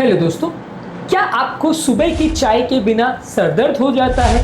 Hello दोस्तों, क्या आपको सुबह की चाय के बिना सर दर्द हो जाता है?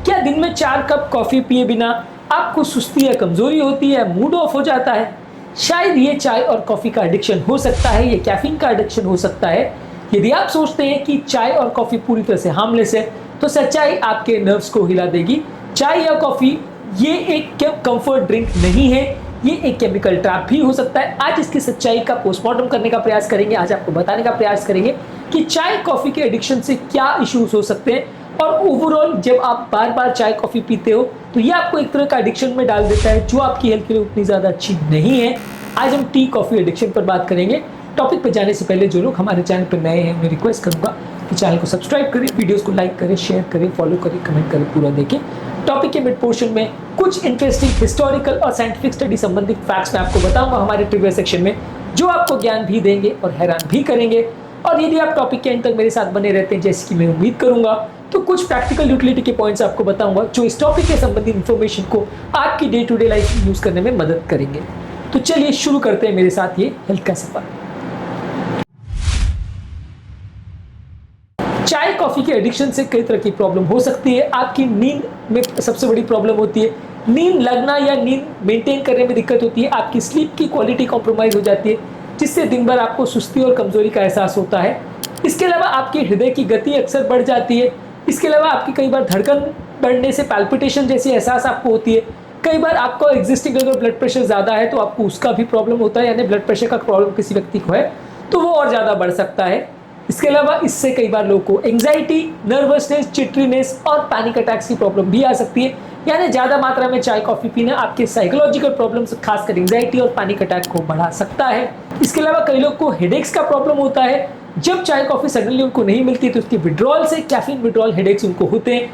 क्या दिन में 4 कप कॉफ़ी पिए बिना आपको सुस्ती या कमज़ोरी होती है, मूड ऑफ हो जाता है? शायद ये चाय और कॉफ़ी का एडिक्शन हो सकता है, ये कैफ़ीन का एडिक्शन हो सकता है। यदि आप सोचते हैं कि चाय और कॉफ़ी पूरी तरह से हार्मलेस है, तो सच्चाई आपके नर्व्स को हिला देगी। चाय या कॉफ़ी ये एक कंफर्ट ड्रिंक नहीं है, ये एक केमिकल ट्रैप भी हो सकता है। आज इसकी सच्चाई का पोस्टमार्टम करने का प्रयास करेंगे। आज आपको बताने का प्रयास करेंगे कि चाय कॉफ़ी के एडिक्शन से क्या इश्यूज हो सकते हैं, और ओवरऑल जब आप बार-बार चाय कॉफ़ी पीते हो तो ये आपको एक तरह का एडिक्शन में डाल देता है, जो आपकी हेल्थ के लिए उतनी ज़्यादा अच्छी नहीं है। आज हम टी कॉफ़ी एडिक्शन पर बात करेंगे। टॉपिक पर जाने से पहले जो लोग हमारे चैनल पर नए हैं, मैं रिक्वेस्ट करूंगा कि चैनल को सब्सक्राइब करें, वीडियोस को लाइक करें, शेयर करें, फॉलो करें, कमेंट करें, पूरा देखें। टॉपिक के मिड पोर्शन में कुछ इंटरेस्टिंग हिस्टोरिकल और साइंटिफिक स्टडी संबंधित फैक्ट्स मैं आपको बताऊंगा हमारे ट्रिविया सेक्शन में, जो आपको ज्ञान भी देंगे और हैरान भी करेंगे। और यदि आप टॉपिक के एंड तक मेरे साथ बने रहते हैं, जैसे कि मैं उम्मीद करूंगा, तो कुछ प्रैक्टिकल यूटिलिटी के पॉइंट्स आपको बताऊंगा जो इस टॉपिक के संबंधित इंफॉर्मेशन को आपकी डे टू डे लाइफ में यूज करने में मदद करेंगे। तो चलिए शुरू करते हैं मेरे साथ ये हेल्थ का सफर। चाय कॉफी के एडिक्शन से कई तरह की प्रॉब्लम हो सकती है। आपकी नींद में सबसे बड़ी प्रॉब्लम होती है, नींद लगना या नींद मेंटेन करने में दिक्कत होती है। आपकी स्लीप की क्वालिटी कॉम्प्रोमाइज हो जाती है, जिससे दिन भर आपको सुस्ती और कमजोरी का एहसास होता है। इसके अलावा आपके हृदय की गति अक्सर बढ़ जाती है। इसके अलावा आपकी कई बार धड़कन बढ़ने से पैल्पिटेशन जैसी एहसास आपको होती है। कई बार आपको एग्जिस्टिंग अगर ब्लड प्रेशर ज़्यादा है तो आपको उसका भी प्रॉब्लम होता है, यानी ब्लड प्रेशर का प्रॉब्लम किसी व्यक्ति को है तो वो और ज़्यादा बढ़ सकता है। इसके अलावा इससे कई बार लोगों को एंग्जाइटी, नर्वसनेस, चिटरीनेस और पैनिक अटैक्स की प्रॉब्लम भी आ सकती है। यानी ज़्यादा मात्रा में चाय कॉफ़ी पीना आपके साइकोलॉजिकल प्रॉब्लम्स, खासकर एंग्जाइटी और पैनिक अटैक को बढ़ा सकता है। इसके अलावा कई लोग को हेडेक्स का प्रॉब्लम होता है। जब चाय कॉफ़ी सडनली उनको नहीं मिलती तो उसके विड्रॉल से कैफीन विड्रॉल हेडेक्स उनको होते हैं।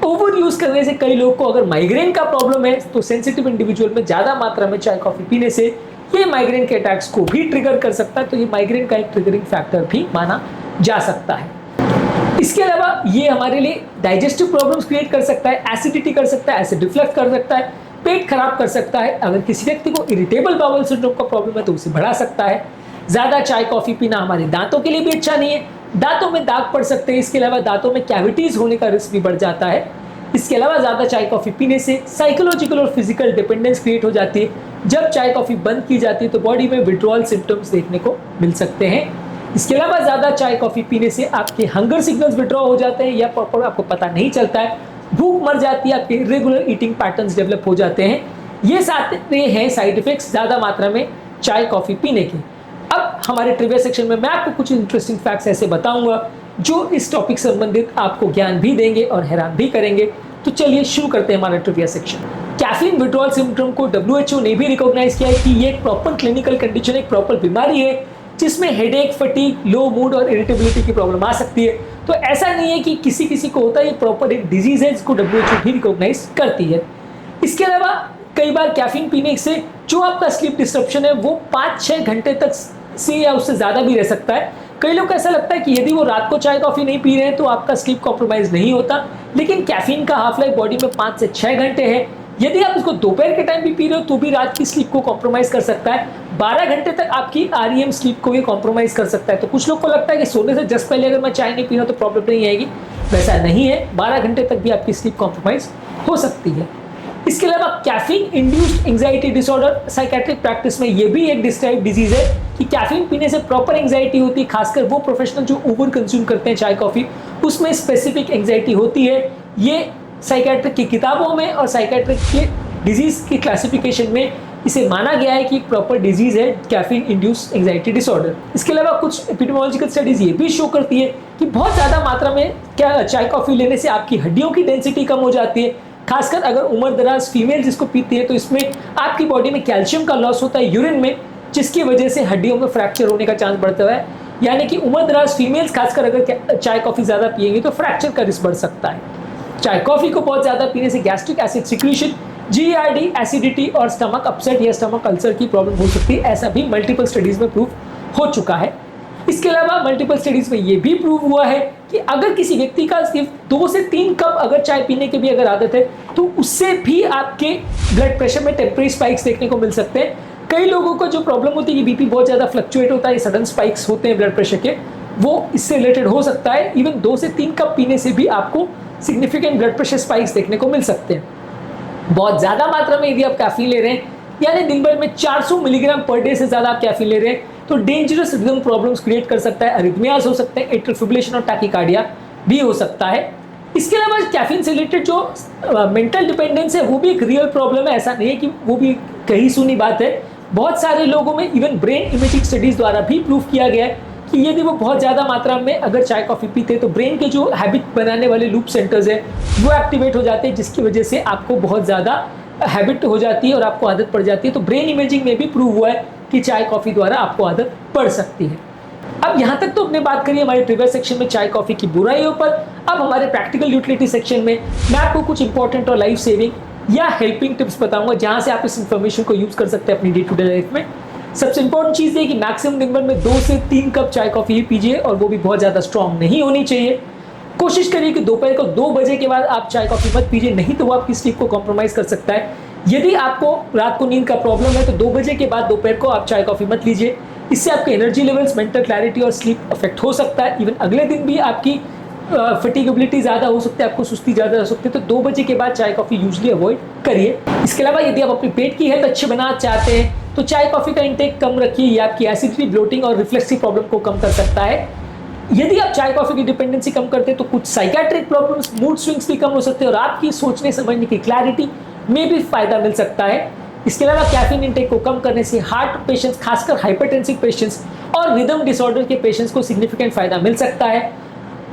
ओवर यूज करने से कई लोग को अगर माइग्रेन का प्रॉब्लम है तो सेंसिटिव इंडिविजुअल में ज़्यादा मात्रा में चाय कॉफ़ी पीने से ये माइग्रेन के अटैक्स को भी ट्रिगर कर सकता है, तो ये माइग्रेन का एक ट्रिगरिंग फैक्टर भी माना जा सकता है। इसके अलावा ये हमारे लिए डाइजेस्टिव प्रॉब्लम्स क्रिएट कर सकता है, एसिडिटी कर सकता है, एसिड रिफ्लक्स कर सकता है, पेट खराब कर सकता है। अगर किसी व्यक्ति को इरिटेबल बाउल सिंड्रोम का प्रॉब्लम है तो उसे बढ़ा सकता है। ज़्यादा चाय कॉफ़ी पीना हमारे दांतों के लिए भी अच्छा नहीं है, दांतों में दाग पड़ सकते हैं। इसके अलावा दांतों में कैविटीज़ होने का रिस्क भी बढ़ जाता है। इसके अलावा ज़्यादा चाय कॉफ़ी पीने से साइकोलॉजिकल और फिजिकल डिपेंडेंस क्रिएट हो जाती है। जब चाय कॉफ़ी बंद की जाती है तो बॉडी में विड्रॉल सिम्टम्स देखने को मिल सकते हैं। इसके अलावा ज़्यादा चाय कॉफ़ी पीने से आपके हंगर सिग्नल्स विड्रॉ हो जाते हैं या प्रॉपर आपको पता नहीं चलता है, भूख मर जाती है, आपके रेगुलर ईटिंग पैटर्न्स डेवलप हो जाते हैं। ये सारे हैं साइड इफेक्ट्स ज़्यादा मात्रा में चाय कॉफ़ी पीने के। अब हमारे ट्रिविया सेक्शन में मैं आपको कुछ इंटरेस्टिंग फैक्ट्स ऐसे बताऊंगा जो इस टॉपिक से संबंधित आपको ज्ञान भी देंगे और हैरान भी करेंगे। तो चलिए शुरू करते हैं हमारा trivia section. Caffeine withdrawal syndrome को WHO ने भी रिकॉग्नाइज किया है कि ये एक प्रॉपर क्लिनिकल कंडीशन, एक प्रॉपर बीमारी है जिसमें हेडेक, फटीग, लो मूड और इरिटेबिलिटी की प्रॉब्लम आ सकती है। तो ऐसा नहीं है कि किसी किसी को होता है, ये प्रॉपर एक डिजीज है जिसको WHO भी रिकॉग्नाइज करती है। इसके अलावा कई बार कैफीन पीने से जो आपका स्लीप डिस्टर्बन है वो 5-6 घंटे तक से या उससे ज़्यादा भी रह सकता है। कई लोग को ऐसा लगता है कि यदि वो रात को चाय कॉफ़ी नहीं पी रहे हैं तो आपका स्लीप कॉम्प्रोमाइज़ नहीं होता, लेकिन कैफीन का हाफ लाइफ बॉडी में 5 से 6 घंटे है। यदि आप इसको दोपहर के टाइम भी पी रहे हो तो भी रात की स्लीप को कॉम्प्रोमाइज़ कर सकता है। 12 घंटे तक आपकी REM स्लीप को भी कॉम्प्रोमाइज़ कर सकता है। तो कुछ लोग को लगता है कि सोने से जस्ट पहले अगर मैं चाय नहीं पी रहा तो प्रॉब्लम नहीं आएगी, वैसा नहीं है। 12 घंटे तक भी आपकी स्लीप कॉम्प्रोमाइज़ हो सकती है। इसके अलावा caffeine induced anxiety disorder psychiatric practice में ये भी एक डिस्क्राइब डिजीज है कि कैफीन पीने से प्रॉपर एंग्जाइटी होती है। खासकर वो प्रोफेशनल जो ओवर कंज्यूम करते हैं चाय कॉफ़ी, उसमें स्पेसिफिक एंग्जाइटी होती है। ये साइकेट्रिक की किताबों में और साइकेट्रिक के डिजीज की क्लासिफिकेशन में इसे माना गया है कि एक प्रॉपर डिजीज है कैफीन इंड्यूस्ड एंग्जाइटी डिसऑर्डर। इसके अलावा कुछ एपिडेमियोलॉजिकल स्टडीज ये भी शो करती है कि बहुत ज़्यादा मात्रा में चाय कॉफ़ी लेने से आपकी हड्डियों की डेंसिटी कम हो जाती है। खासकर अगर उम्र दराज फीमेल जिसको पीती है तो इसमें आपकी बॉडी में कैल्शियम का लॉस होता है यूरिन में, जिसकी वजह से हड्डियों में फ्रैक्चर होने का चांस बढ़ता है। यानी कि उम्र दराज फीमेल्स खासकर अगर चाय कॉफ़ी ज़्यादा पिएंगी तो फ्रैक्चर का रिस्क बढ़ सकता है। चाय कॉफ़ी को बहुत ज़्यादा पीने से gastric acid secretion, GERD, acidity और स्टमक अपसेट या स्टमक अल्सर की प्रॉब्लम हो सकती है। ऐसा भी मल्टीपल स्टडीज़ में प्रूव हो चुका है। इसके अलावा मल्टीपल स्टडीज़ में ये भी प्रूव हुआ है कि अगर किसी व्यक्ति का सिर्फ 2 से 3 कप अगर चाय पीने की भी अगर आदत है तो उससे भी आपके ब्लड प्रेशर में टेम्परेरी स्पाइक्स देखने को मिल सकते हैं। कई लोगों को जो प्रॉब्लम होती है कि BP बहुत ज़्यादा फ्लक्चुएट होता है, सडन स्पाइक्स होते हैं ब्लड प्रेशर के, वो इससे रिलेटेड हो सकता है। इवन 2 से 3 कप पीने से भी आपको सिग्निफिकेंट ब्लड प्रेशर स्पाइक्स देखने को मिल सकते हैं। बहुत ज़्यादा मात्रा में यदि आप कैफीन ले रहे हैं, यानी दिन भर में 400 मिलीग्राम पर डे से ज़्यादा आप कैफीन ले रहे हैं, तो डेंजरस रिदम प्रॉब्लम्स क्रिएट कर सकता है, अरिथमियाज हो सकते हैं, एट्रियल फिब्रिलेशन और टैकीकार्डिया भी हो सकता है। इसके अलावा कैफीन से रिलेटेड जो मेंटल डिपेंडेंस है वो भी एक रियल प्रॉब्लम है, ऐसा नहीं है कि वो भी कहीं सुनी बात है। बहुत सारे लोगों में इवन ब्रेन इमेजिंग स्टडीज द्वारा भी प्रूव किया गया है कि यदि वो बहुत ज़्यादा मात्रा में अगर चाय कॉफ़ी पीते हैं तो ब्रेन के जो हैबिट बनाने वाले लूप सेंटर्स हैं वो एक्टिवेट हो जाते हैं, जिसकी वजह से आपको बहुत ज़्यादा हैबिट हो जाती है और आपको आदत पड़ जाती है। तो ब्रेन इमेजिंग में भी प्रूव हुआ है कि चाय कॉफ़ी द्वारा आपको आदत पड़ सकती है। अब यहाँ तक तो अपने बात करिए हमारे प्रीवियस सेक्शन में चाय कॉफ़ी की बुराइयों पर। अब हमारे प्रैक्टिकल यूटिलिटी सेक्शन में मैं आपको कुछ इंपॉर्टेंट और लाइफ सेविंग या हेल्पिंग टिप्स बताऊंगा जहाँ से आप इस इन्फॉर्मेशन को यूज़ कर सकते हैं अपनी डे टू डे लाइफ में। सबसे इंपॉर्टेंट चीज़ ये कि मैक्सिमम दिन भर में 2 से 3 कप चाय कॉफ़ी ही पीजिए, और वो भी बहुत ज़्यादा स्ट्रॉन्ग नहीं होनी चाहिए। कोशिश करिए कि दोपहर को 2 बजे के बाद आप चाय कॉफ़ी मत पीजिए, नहीं तो वो आपकी स्लीप को कॉम्प्रोमाइज़ कर सकता है। यदि आपको रात को नींद का प्रॉब्लम है तो 2 बजे के बाद दोपहर को आप चाय कॉफ़ी मत लीजिए। इससे आपके एनर्जी लेवल्स, मेंटल क्लैरिटी और स्लीप अफेक्ट हो सकता है। इवन अगले दिन भी आपकी फटीगेबिलिटी ज़्यादा हो सकती है, आपको सुस्ती ज़्यादा हो सकती है। तो 2 बजे के बाद चाय कॉफ़ी यूजली अवॉइड करिए। इसके अलावा यदि आप अपने पेट की हेल्थ अच्छी बनाना चाहते हैं तो चाय कॉफ़ी का इंटेक कम रखिए, ये आपकी एसिडिटी, ब्लोटिंग और रिफ्लेक्सिव प्रॉब्लम को कम कर सकता है। यदि आप चाय कॉफ़ी की डिपेंडेंसी कम करते हैं तो कुछ साइकेट्रिक प्रॉब्लम्स, मूड स्विंग्स भी कम हो सकते हैं और आपकी सोचने समझने की क्लैरिटी में भी फायदा मिल सकता है। इसके अलावा कैफीन इंटेक को कम करने से हार्ट पेशेंट्स, खासकर हाइपरटेंसिव पेशेंट्स और रिदम डिसऑर्डर के पेशेंट्स को सिग्निफिकेंट फायदा मिल सकता है।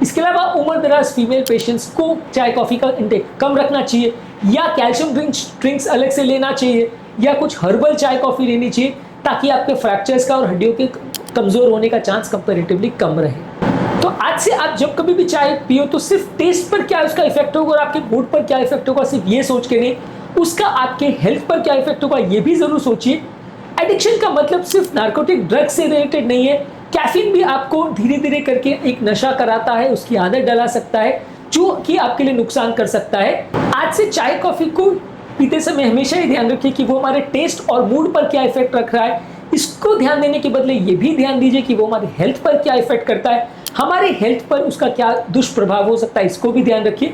इसके अलावा उम्र दराज फीमेल पेशेंट्स को चाय कॉफ़ी का इंटेक कम रखना चाहिए, या कैल्शियम ड्रिंक्स अलग से लेना चाहिए, या कुछ हर्बल चाय कॉफ़ी लेनी चाहिए, ताकि आपके फ्रैक्चर्स का और हड्डियों के कमज़ोर होने का चांस कंपैरेटिवली कम रहे। तो आज से आप जब कभी भी चाय पियो तो सिर्फ टेस्ट पर क्या उसका इफेक्ट होगा और आपके मूड पर क्या इफेक्ट होगा सिर्फ ये सोच के नहीं, उसका आपके हेल्थ पर क्या इफेक्ट होगा ये भी जरूर सोचिए। एडिक्शन का मतलब सिर्फ नार्कोटिक ड्रग से रिलेटेड नहीं है। कैफीन भी आपको धीरे धीरे करके एक नशा कराता है, उसकी आदत डला सकता है, जो कि आपके लिए नुकसान कर सकता है। आज से चाय कॉफी को पीते समय हमेशा ही ध्यान रखिए कि वो हमारे टेस्ट और मूड पर क्या इफेक्ट रख रहा है। इसको ध्यान देने के बदले ये भी ध्यान दीजिए कि वो हमारी हेल्थ पर क्या इफेक्ट करता है, हमारी हेल्थ पर उसका क्या दुष्प्रभाव हो सकता है, इसको भी ध्यान रखिए।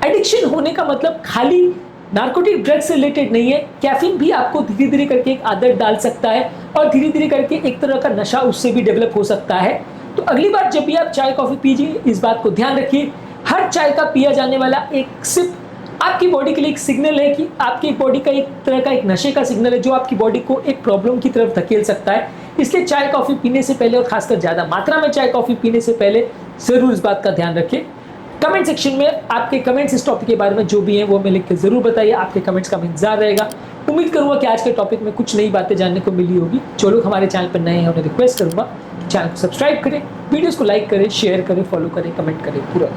एडिक्शन होने का मतलब खाली नार्कोटिक ड्रग से रिलेटेड नहीं है। कैफीन भी आपको धीरे धीरे करके एक आदत डाल सकता है और धीरे धीरे करके एक तरह का नशा उससे भी डेवलप हो सकता है। तो अगली बार जब भी आप चाय कॉफ़ी पीजिए इस बात को ध्यान रखिए, हर चाय का पिया जाने वाला एक सिप आपकी बॉडी के लिए एक सिग्नल है कि आपकी बॉडी का एक तरह का एक नशे का सिग्नल है जो आपकी बॉडी को एक प्रॉब्लम की तरफ धकेल सकता है। इसलिए चाय कॉफ़ी पीने से पहले और खासकर ज़्यादा मात्रा में चाय कॉफ़ी पीने से पहले ज़रूर इस बात का ध्यान रखें। कमेंट सेक्शन में आपके कमेंट्स इस टॉपिक के बारे में जो भी हैं वो हमें लिख के ज़रूर बताइए। आपके कमेंट्स का इंतजार रहेगा। उम्मीद करूँगा कि आज के टॉपिक में कुछ नई बातें जानने को मिली होगी। जो लोग हमारे चैनल पर नए हैं उन्हें रिक्वेस्ट करूँगा कि चैनल को सब्सक्राइब करें, वीडियोज़ को लाइक करें, शेयर करें, फॉलो करें, कमेंट करें, पूरा